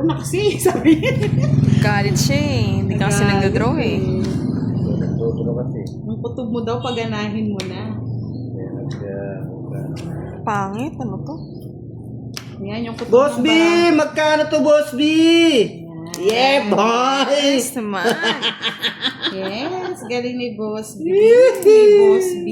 Draw na kasi, sabi. Galit siya eh. Hindi ka kasi nagda-draw eh. Nagdodro kasi. Ang kutob mo daw, paganahin mo na. Pangit, ano to? Yan, yung kutob Boss ng B! barang. Magkano to, Boss B? Yeah, boy! Yes naman. Yes, galing ni Boss B. Ni Boss B.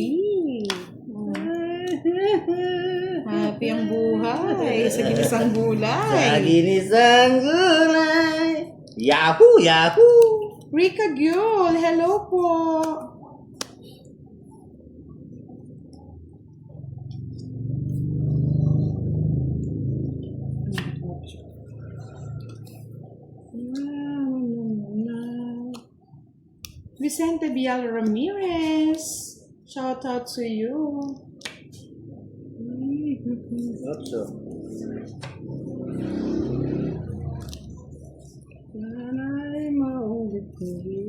Happy ang buhay sa ginisang Sa gulay. ginisang gulay. Yahoo! Yahoo! Rika Gyul, hello po. Vicente Vial Ramirez, shout out to you. Otso. Sana'y maulit muli.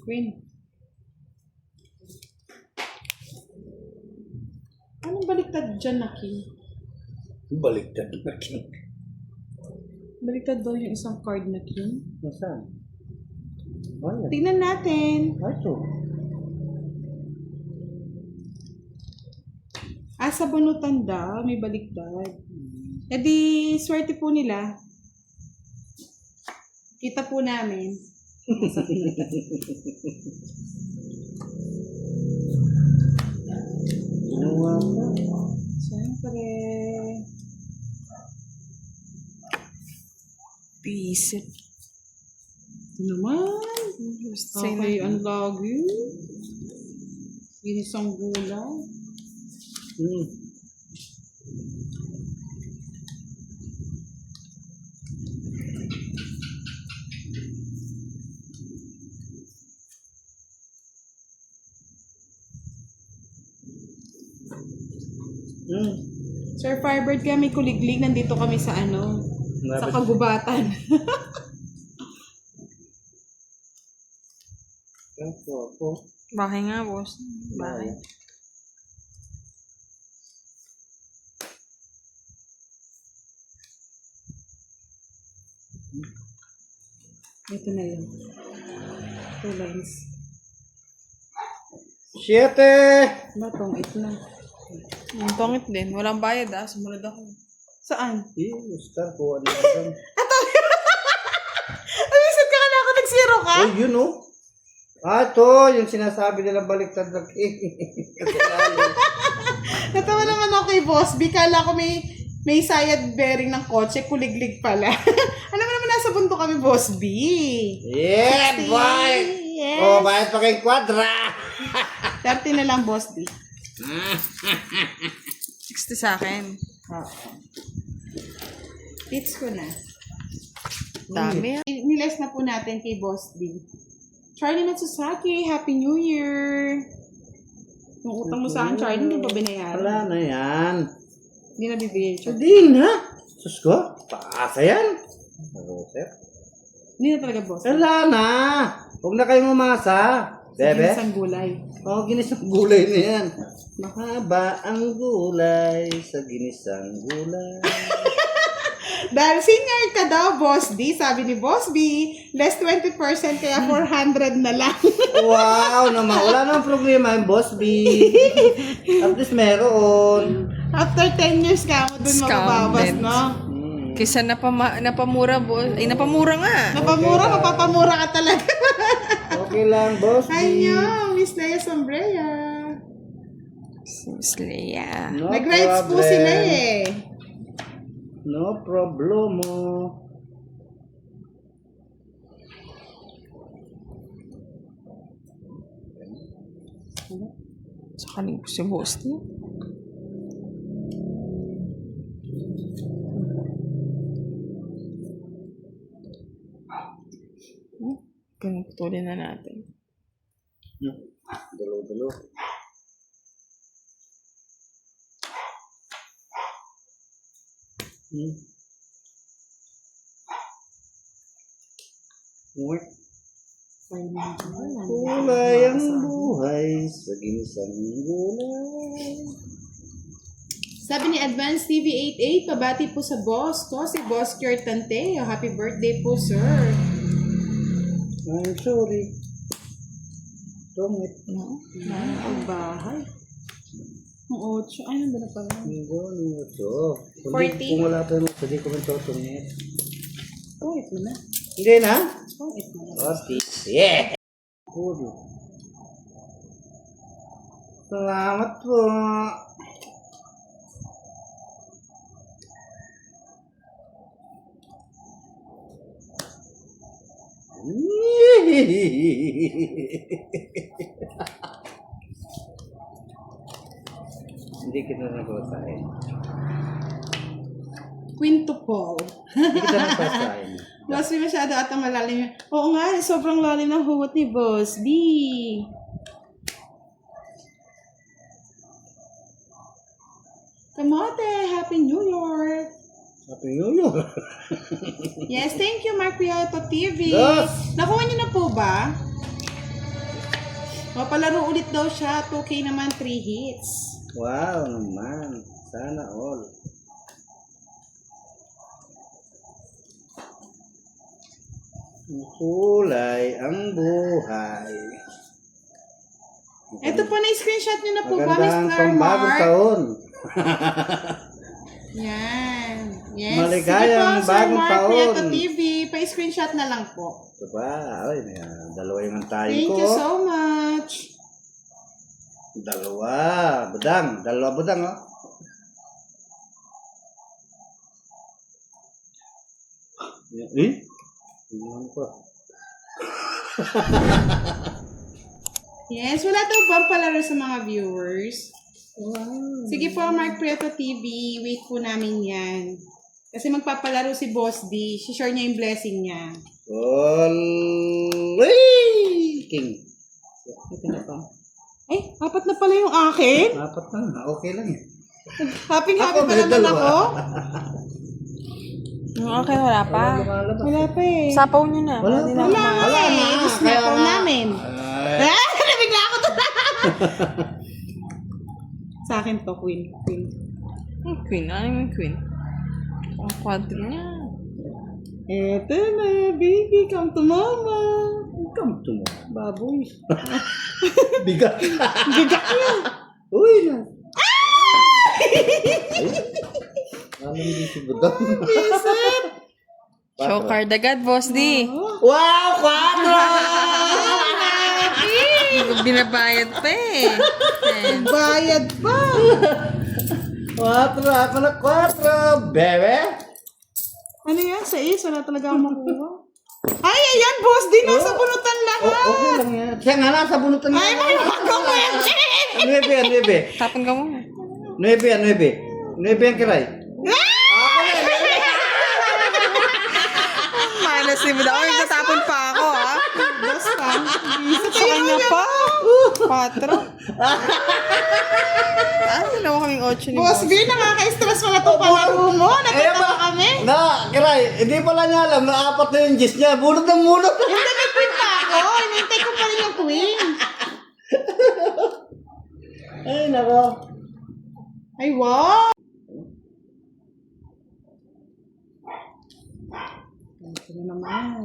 Queen. Anong baliktad dyan, Naki? Baliktad na king. Baliktad daw yung isang card na king. Nasaan? Ayan. Tingnan natin. Ito. Sa bunutan daw, may baliktad. E di, swerte po nila. Kita po namin. Ginawa ko. Siyempre. Pisit. Ito naman. Okay, ang lagi. Ginisang gulay. Sir Firebird, kami kuliglig. Nandito kami sa ano? Sa kagubatan. Ako. Bahay nga, boss. Bahay. Ito na yun. 2 lines. 7! Batong, ito na. Yung tongit din. Walang bayad ah. Sumunod ako. Saan? Star ko. Ano ba? Amisat ka na ako, nag-zero ka? Oh, yun oh. Ito, yung sinasabi nila baliktad na king. Natawa naman ako kay Boss B. Kala ko may sayad bearing ng kotse, kuliglig pala. Alam mo naman, nasa bunto kami, Boss B. Yeah, boy! Yes. Oh, bayad pa kayong kwadra! 30 na lang, Boss B. 60 sa akin. Oo. Hits ko na. Dami ah. Niles na po natin kay Boss B. Charlie Matsusaki, Happy New Year! Yung utang mo sa akin, Charlie, hindi pa binayaran. Wala na yan. Hindi na bibigay, Charlie. Hindi na. Sus ko, paasa yan. Sir? Hindi na talaga, Boss. Wala na. Huwag na kayong umasa. Bebe? Ginisang gulay. Oo, ginisang gulay na yan. Mahaba ang gulay sa ginisang gulay. Dahil senior ka daw, Boss D, sabi ni Boss B, less 20% kaya 400 na lang. Wow naman. Wala namang problema yung Boss B. At least meron. After 10 years ka mo dun mababas, Scam no? Kaysa napamura, boss. Ay, napamura nga. Napamura, mapapamura ka talaga. Okay lang, Boss B. Ay nyo, Miss Leia Sombrea. Miss Leia. No Nag-rides po problem. sila eh. No problemo. Sa kanin ko si boss niya. Ganun putulin na natin. Dalo-dalo. Kulay ang buhay sa ginisang gulay. Sabi ni Advance TV88, pabati po sa boss ko, si Boss Kurt Tanteo. Happy birthday po, sir. I'm sorry. Tungit. Ang bahay. Ang 8. Ay, nandun na pala. Ano ito? 40? Kung wala pa yung hindi ko rin tungit. Tungit mo na. Hindi na? Tungit mo na. Otis. Yeah! Puro. Salamat po. Hindi kita nagpasahin. Quinto Paul. Hindi kita nagpasahin. Boss B, masyado ata malalim yun. Oo nga, sobrang lalim ng hugot ni Boss B. Kamote, Happy New Year! Happy New Year. Yes, thank you, Mark Prieto TV. Yes. Nakuha niyo na po ba? O, palaro ulit daw siya. 2K naman, 3 hits. Wow naman. Sana all. Kulay ang buhay. Ito po, na-screenshot niyo na po ba, Magandang Mr. pambagong Mark? taon. Yan. Yes. Maligayang Sige po, Sir bagong Mark taon. Prieto TV. Pa-screenshot na lang po. Diba? Ay, dalawa yung antayin Thank ko. you so much. Dalawa. Budang. Dalawa budang, oh. Eh? Tingnan ko. Yes, wala daw bang palaro sa mga viewers? Wow. Sige po, Mark Prieto TV. Wait po namin yan. Kasi magpapalaro si Boss D. Si-share niya yung blessing niya. All King. Ito na po. Eh, 4 na pala yung akin. Apat na. Okay lang eh. Happy Ako, pa may naman dalawa. ako. Okay, wala pa. Lumalabas. Wala pa eh. Sapaw nyo na. Wala Hindi pa. na Wala kumain. nga eh. na. Snapple Kaya nga. namin. Ay. Ah, nabigla ako to. Sa akin to, Queen. Queen. Ang queen. Ano yung queen? Ang quadro niya. Eto na, baby. Come to mama. Come to mo. Baboy. Bigat. Bigat niya. Uy na. Ano hindi si Budang? Isip. Show card agad, Boss D. Wow! 4! Binabayad pa eh. Ten. Bayad pa. 4! Ako na 4! Bebe! Ano yan? Sa is? Wala talaga akong makuha. Ay, ayan, Boss D. Nasa bunutan lahat. Okay lang yan. Siya nga nasa bunutan niya. Ay, may magawa mo yan, Jen. 9 Tapon ka muna. 9 ang kiray. Malas ni Buda. Oy, natapon pa ako, ha? Boss pa. Sa kanya pa. 4. Ah, dalawa kaming 8 ni Boss Boss. B, nakaka-stress pala itong palaro mo. Nagtatawa kami. Na, kiray, hindi pala niya alam na 4 na yung gis niya. Bunot ng bunot. Hindi, may queen pa ako. Hinintay ko pa rin yung queen. Ay, nako. Ay, wow. Ito na naman.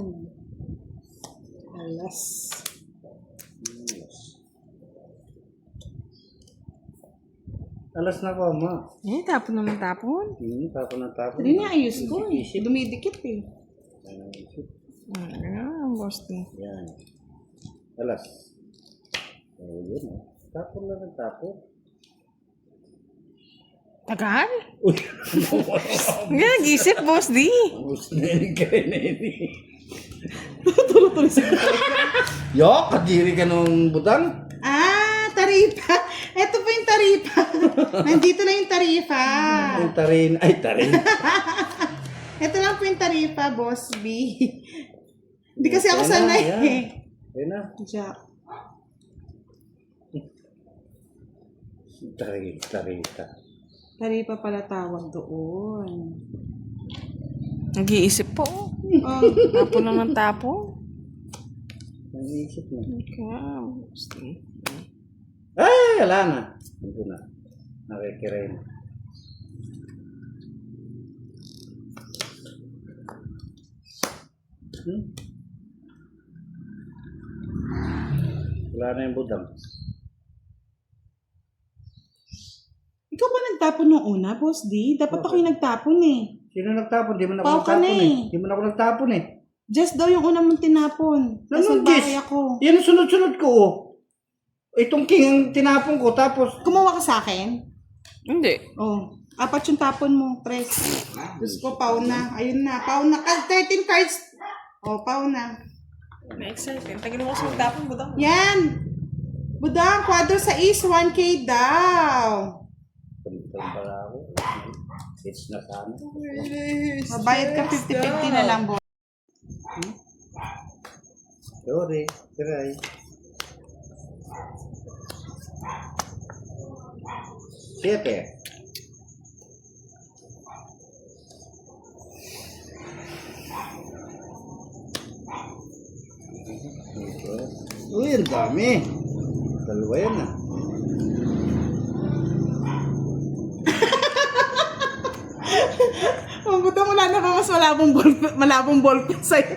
Alas. Alas na ko, ma. Eh, tapon naman tapon. Tapon na tapon. Hindi na ayos ko eh. Dumidikit eh. Ayan, Boss D. Yan. Alas. Oh, yun eh. Tapon na ng tapon. Tagal? Uy. Nga, nag-isip, Boss D. Gusto na yun kayo na yun eh. Tulo-tulo siya. Yok, kadiri ka nung butang. Ah, taripa. Ito po yung taripa. Nandito lang yung taripa. Yung tarin. Ay, tarin. Ito lang po yung taripa, Boss B. Hindi kasi ako sanay Yan. eh. Ayun na. Jack. Tarita. Taripa pala tawag doon. Nag-iisip po. Oh, Tapon lang ng tapon. Naisip mo. Kaya, Boss D. Ay, wala na. Ito na. Nakikiray na. Wala na yung budang. Ikaw ba nagtapon nung una, Boss D? Dapat ako yung nagtapon eh. Sino nagtapon? Di mo na ako Pao ka nagtapon na eh. eh. Di mo na ako nagtapon eh. Just daw yung una mong tinapon. Nasa Anong bahay Jess? ako. Yan ang sunod-sunod ko oh. Itong king ang tinapon ko tapos Kumuha ka sa akin? Hindi. Oh. 4 yung tapon mo, Tres. Diyos ko, pau na. Ayun na, pau na. 13 cards. Oh, pau na. Na-excited. Tagal mo kasi magtapon, budang. Yan! Budang, kwadro sa is 1K daw. Tamitan pala ako. It's na sana. Mabayad ka 50-50 na lang, Boss. Sorry. Try. Siete. Uy, ang dami. Dalawa yan ah. Oh, Budang, wala na ka mas malabong ball sa'yo.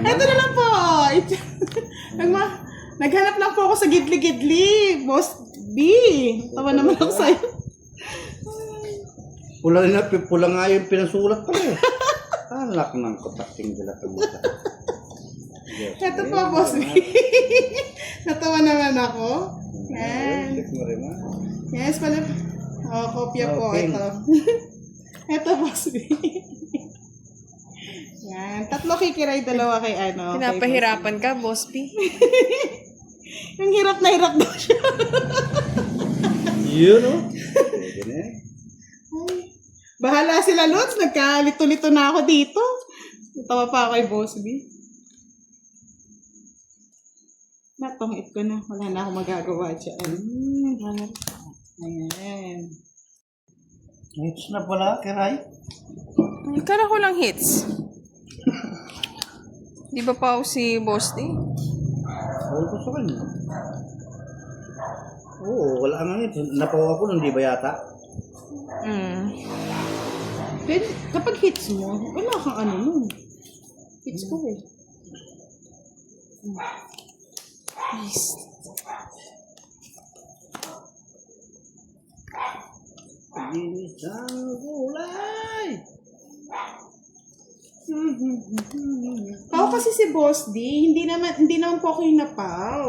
Ito na lang po. Naghanap lang po ako sa gidli-gidli. Boss B. Tawa naman ako sa'yo. Pula nga yung pinasulat pa eh. Alak ng kotakting dila ka mata. Ito po, Boss B. Natawa naman ako. Yan. Yes, pala. Oh, kopya po. Okay. Ito. Ito, Boss B. Yan. 3 kikiray, 2 kay ano. kay Pinapahirapan ka, Boss P. Yung hirap na hirap daw siya. Yun o. Pwede na eh. Ay, bahala sila, Lods. Nagkalito-lito na ako dito. Natawa pa ako kay Boss B. Natongit ko na. Wala na akong magagawa dyan. Ayan. Hits na pala, Kiray. Kala ko lang hits. Di ba pa ako si Boss D? Oo, gusto ka niya. Oo, wala nga hits. Napawa ko nun, di ba yata? Pero kapag hits mo, wala kang ano nun. Hits ko eh. Nice. Paginis ang gulay. Pao kasi si Boss D, hindi naman po ako yung napaw.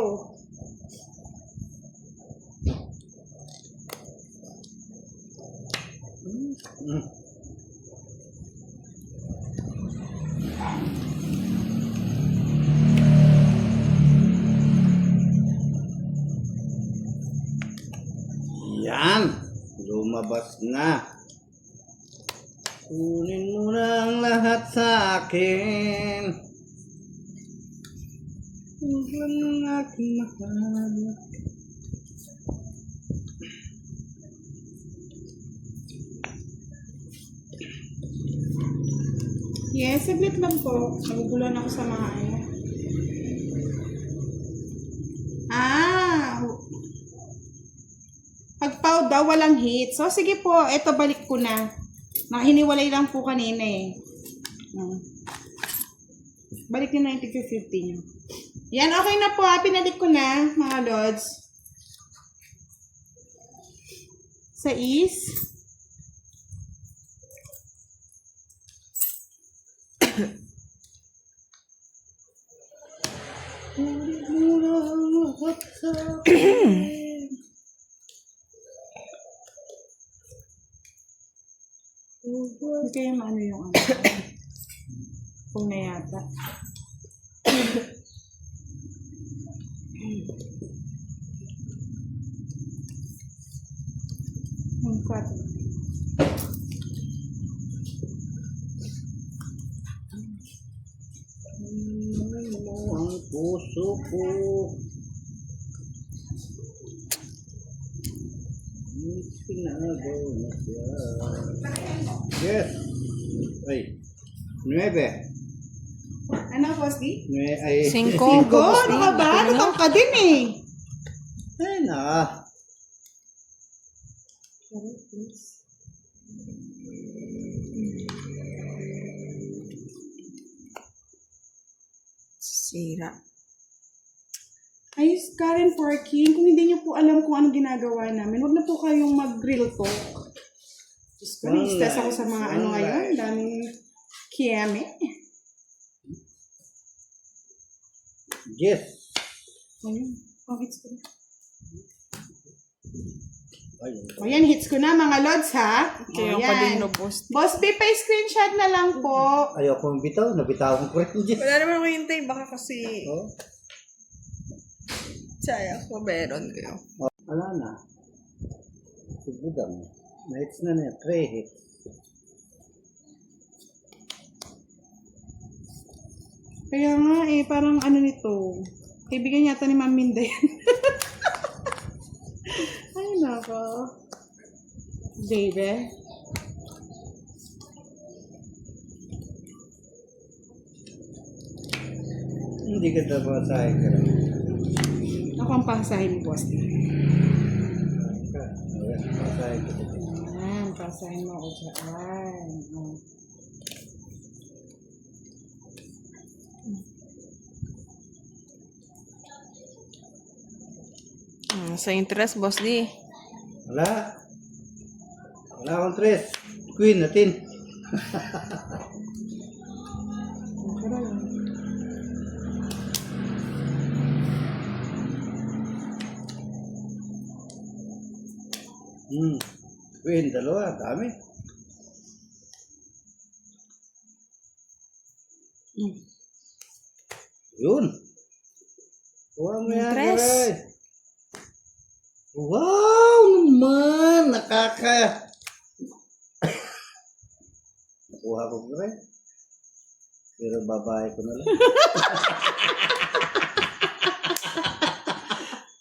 Yan. Lumabas na. Kunin mo na ang lahat sa akin. Huwag ng aking mahal. Yes, saglit lang po. Naguguluhan ako sa mga ano. Pag pau daw, walang hit. So, sige po. Ito, balik ko na. Hiniwalay lang po kanina eh. Balik nyo na yung 50 nyo. Yan, okay na po. Pinalik ko na, mga Lods. Sa is. Hindi kaya maano yung ano. Kung na yata. Ang cut. Ang puso ko. Pinagaw na siya. Yes. Ay. 9. Ano, Boss D? Ay. 5. Ko, Boss D. ano ka ba? Natang ka din eh. Ay na. Sira. Ay, Karen Forkin, kung hindi niyo po alam kung ano ginagawa namin, huwag na po kayong mag-real talk. Diyos ko, stress ako sa mga ano ngayon. Daming kiyame. Yes. Ayun. Oh, hits ko na. Ayun. O yan, hits ko na mga lods ha. Ito O yung yan. kalino post. Boss B, pa-screenshot na lang po. Ayoko mong bitaw. Nabitawan ko rin. Yes. Wala naman ako hintay. Baka kasi Oh. sayang ko meron kayo. Wala na. Sigudang. Na-hits na na. 3 hits. Kaya nga eh, parang ano nito. Kaibigan yata ni Ma'am Minda yan. Ay, nako. Baby. Hindi ka dapat sa akin ka rin. Ako ang pasahin ni Boss D. Pasahin ka rin. Ayan, pasahin mo ako dyan. Oh. Sa interest, boss D. Wala. Wala akong 3. Queen natin. Okay lang. Queen, dalawa. Dami. Yun. Kuha mo yan, Tres. Karay. Wow naman! Nakaka... Nakuha ko ba rin? Pero babae ko na lang.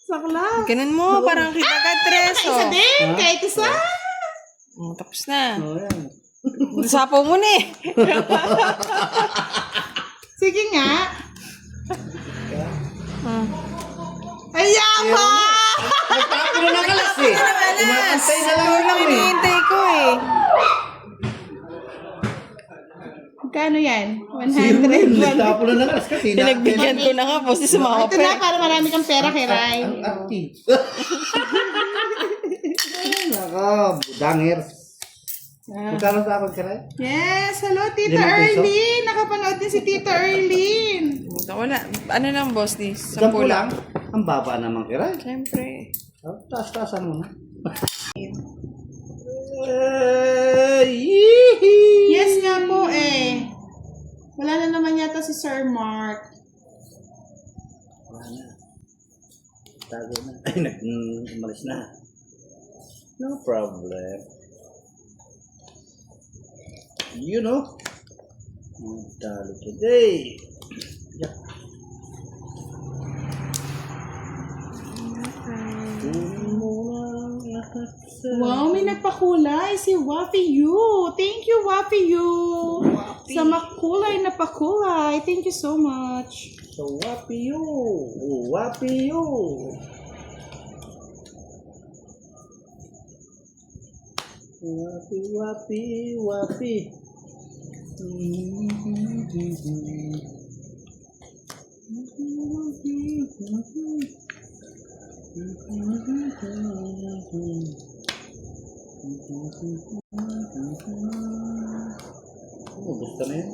Sakla. Ganun mo, parang kita ka tres, Isa oh. din, kahit isa. Tapos na. Oh, yan. Sapaw mo na eh. Sige nga. Ah. Ay, yama! Nagtapo na ng alas eh. Umakantay na lang Ito lang yun eh. hinihintay ko eh. Magkano yan? Zero rin. 100. Nagtapo na ng alas kasi. Pinagbigyan ko na nga, boss. Sumama Ito pa na, eh. para marami kang pera kay Rai. Ang active. Naka, budangers. Magkano sa akin, Karay? Yes, hello Tita 5 peso? Erlyn. Nakapanood din si Tita Erlyn. Wala. Ano lang, boss D? 10 10 lang. lang. Ang baba naman, Karay. Siyempre. Oh, taas-taasan mo na. Yes nga po eh. Wala na naman yata si Sir Mark. Wala na. Tago na. Ay, umalis na. No problem. You know. Dali today. Yeah. Wow, may nagpakulay. Si Wafi Yu. Thank you, Wafi Yu. Sa makulay na pakulay. Thank you so much. So, wapi you. Wapi you. Wapi, wapi, wapi. Oh, gusto na yun.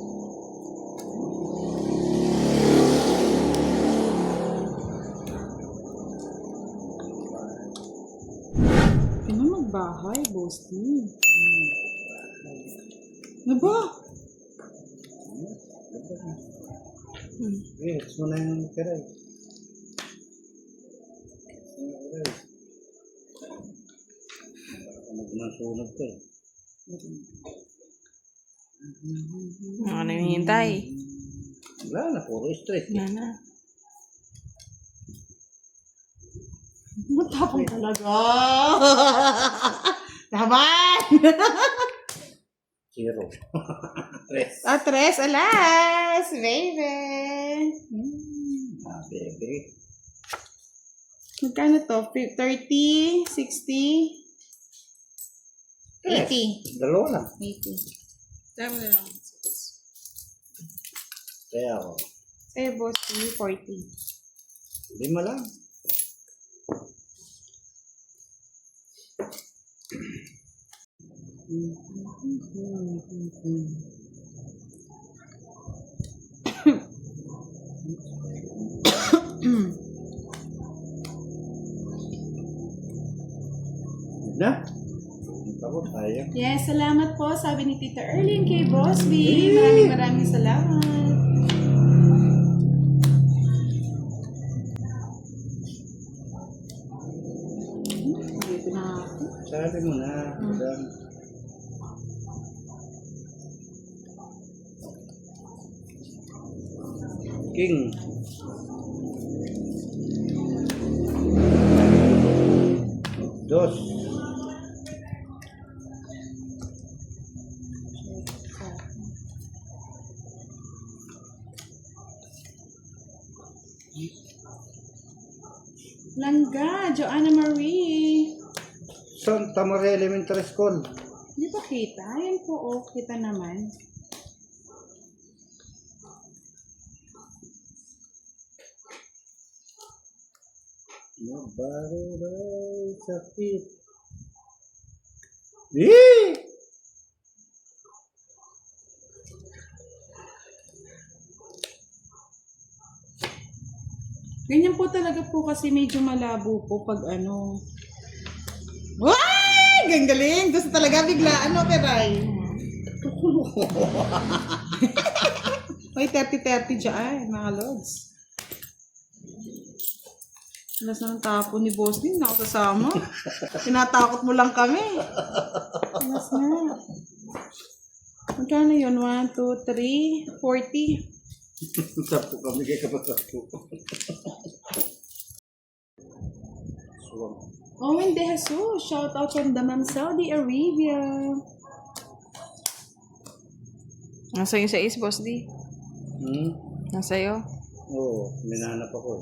Ano magbahay, Bosti? Ano ba? Yes, mo na yung Karay. Magmasunog ko eh. Ano yung hintay? Wala na, puro stress. Yan na. Matapang talaga. Naman! Zero. Stress. Tres, alas! Baby! Ah, bebe. Magkano to? 30? 60? 80. Dalawa lang. 80. Tama na lang. Kaya ako. Eh, boss, 40. 5 lang. Na? Tapos tayo. Yes, salamat po. Sabi ni Tita Erling kay Boss B. Maraming salamat. Dito na ako. Sabi mo na. Madam. King. Dos. Langga, Joanna Marie. Santa Maria Elementary School. Hindi ba kita? Yan po, oh. Kita naman. Mabaray sakit. Eh! Ganyan po talaga po kasi medyo malabo po pag ano. Ay! Ganggaling! Gusto talaga bigla ano, Peray. May 30-30 dyan, mga lods. Alas ng tapo ni Boss din, ako sasama. Tinatakot mo lang kami. Alas na. Magkano yun? 1, 2, 3, 40. Sapo kami kay kapasapo. Owen De Jesus, shout out from Dammam, Saudi Arabia. Nasa yung 6, Boss D. Nasa iyo. Oo, minahanap ako.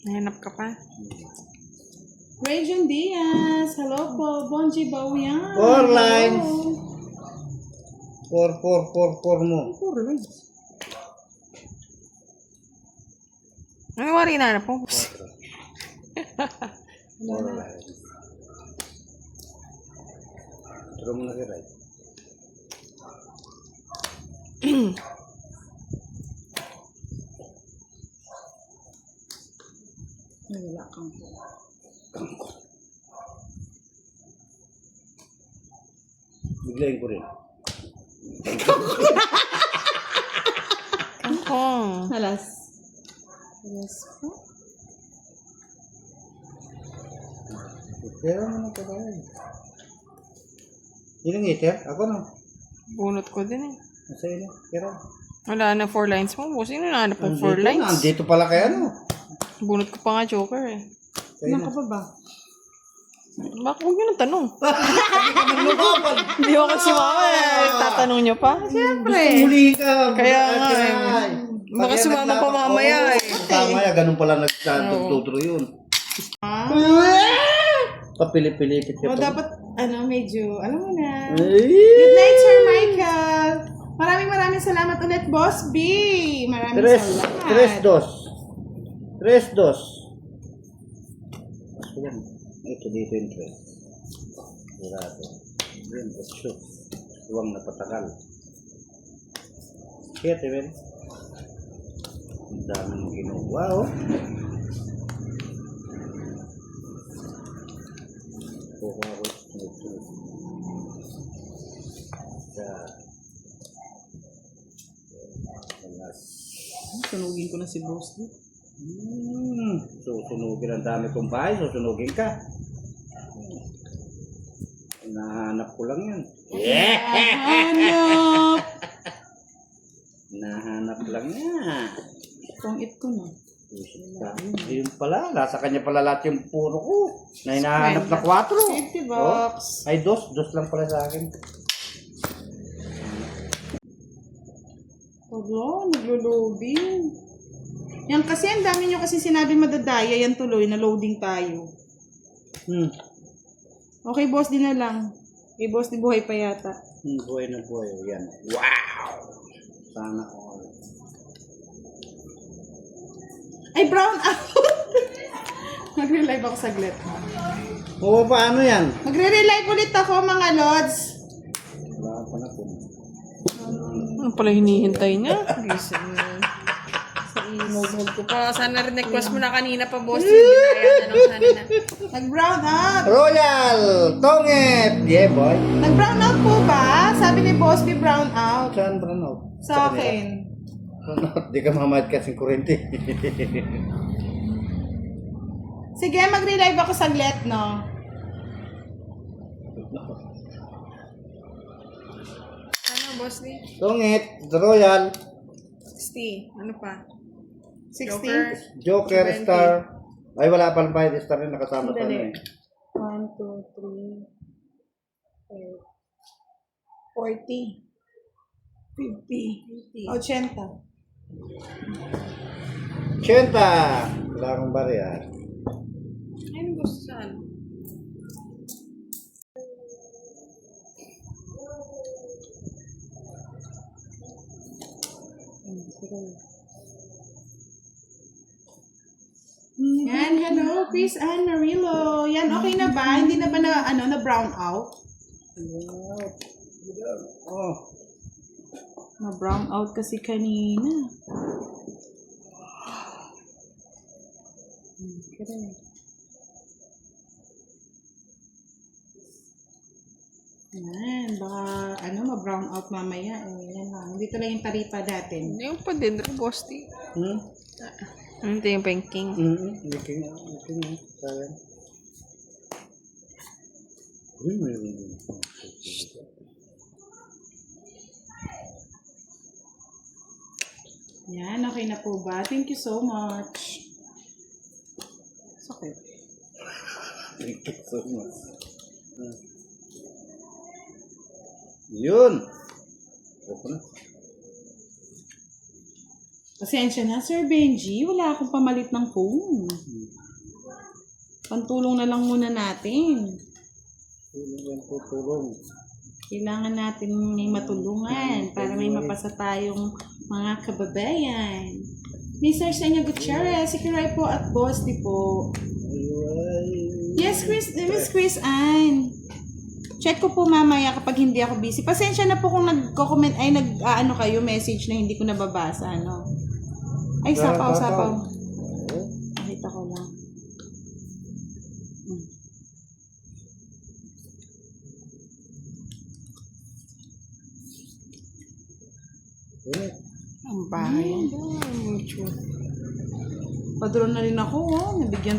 Nahanap ka pa. Rajon Diaz, hello po. Bonji Bawian. 4 lines. 4 mo. 4 lines. Ano wari na po? 4 lines. Turo mo na kay right. Ay, wala kang po. Biglayin ko rin. Kangkong. Alas. Alas po. Pero mo na tayo. Yun ang heater? Ako no? Bunot ko din eh. Nasa iyo. Pero. Wala na 4 lines mo. Boss, sino na po 4 lines? Nandito pala kay ano. Bunot ko pa nga joker eh. Ilan ka pa ba? Bakit huwag nyo nang tanong? Hindi ako kasi mama eh. Tatanong nyo pa? Siyempre. Muli ka. Kaya nga eh. Baka sumama pa mamaya eh. Mamaya, ganun pala nagtuturo yun. Papilip-pilipit ka O, pa. dapat, ano, medyo, alam mo na. Ay! Good night, Sir Michael. Maraming salamat ulit, Boss B. Maraming salamat. 3-2. Ayan. Ito dito yung 3. Sigurado. Ayan, 8. Huwag na patakal. 7, men. Ang dami ng ginawa, oh. Kuha ko ito. Sunugin ko na si Boss B. Susunugin ang dami kong bahay, susunugin ka. Nahanap ko lang yan. Hanap! Nahanap lang yan. Pang-it ko na. Yun pala, nasa kanya pala lahat yung puro ko. Na hinahanap na 4. 50 bucks. Ay, 2 lang pala sa akin. Wala, naglo-loading. Yan kasi, ang dami nyo kasi sinabi madadaya, yan tuloy, na loading tayo. Okay, Boss, di na lang. Okay, Boss, di buhay pa yata. Buhay na buhay. Yan. Wow! Sana all. Ay, brown out. Magre-live ako saglit. Oo, paano yan? Magre-relive ulit ako, mga lods. Wala pa na po. Ano pala hinihintay niya? Gising na. Sa inuhod ko pa. Sana request mo na kanina pa, boss. Hindi na nung sana na. Nag-brown out. Royal! Tongit! Yeah, boy. Nag-brown out po ba? Sabi ni Boss, be brown out. Saan ba no? Sa akin. Di ka mamayad kasing kurente. Sige, mag-relive ako saglit, no? Ano, boss D? Tongit! Royal! 60. Ano pa? 16? Joker 20. Star. Ay, wala pa ng bayad star rin nakasama sa Dali. ano eh. 1, 2, 3, 40, 50, 80. 80! Wala akong barya. Ano gusto saan? Yan, hello, Chris Ann Marilo. Yan, okay na ba? Hindi na ba na brown out? Oh. Na brown out kasi kanina. Yan, baka ma-brown out mamaya. Yan lang. Dito lang yung taripa natin. Yung pa din, boss D. Ano ito yung banking? Looking. Sayang. Uy, mayroon din. Yan, okay na po ba? Thank you so much. Sakit. Thank you so much. Yun. Opo na. Pasensya na, Sir Benji. Wala akong pamalit ng phone. Pantulong na lang muna natin. Tulong. Kailangan natin may matulungan para may mapasa tayong mga kababayan. Mr. Senyo Gutierrez, si Kiray po at Boss di po. Yes, Miss Chris Ann. Check ko po mamaya kapag hindi ako busy. Pasensya na po kung nagko-comment, ay nag-ano kayo, message na hindi ko nababasa, no? Ay, sapaw. Nakita ko lang. Ang bahay. Padron na rin ako, oh. Nabigyan.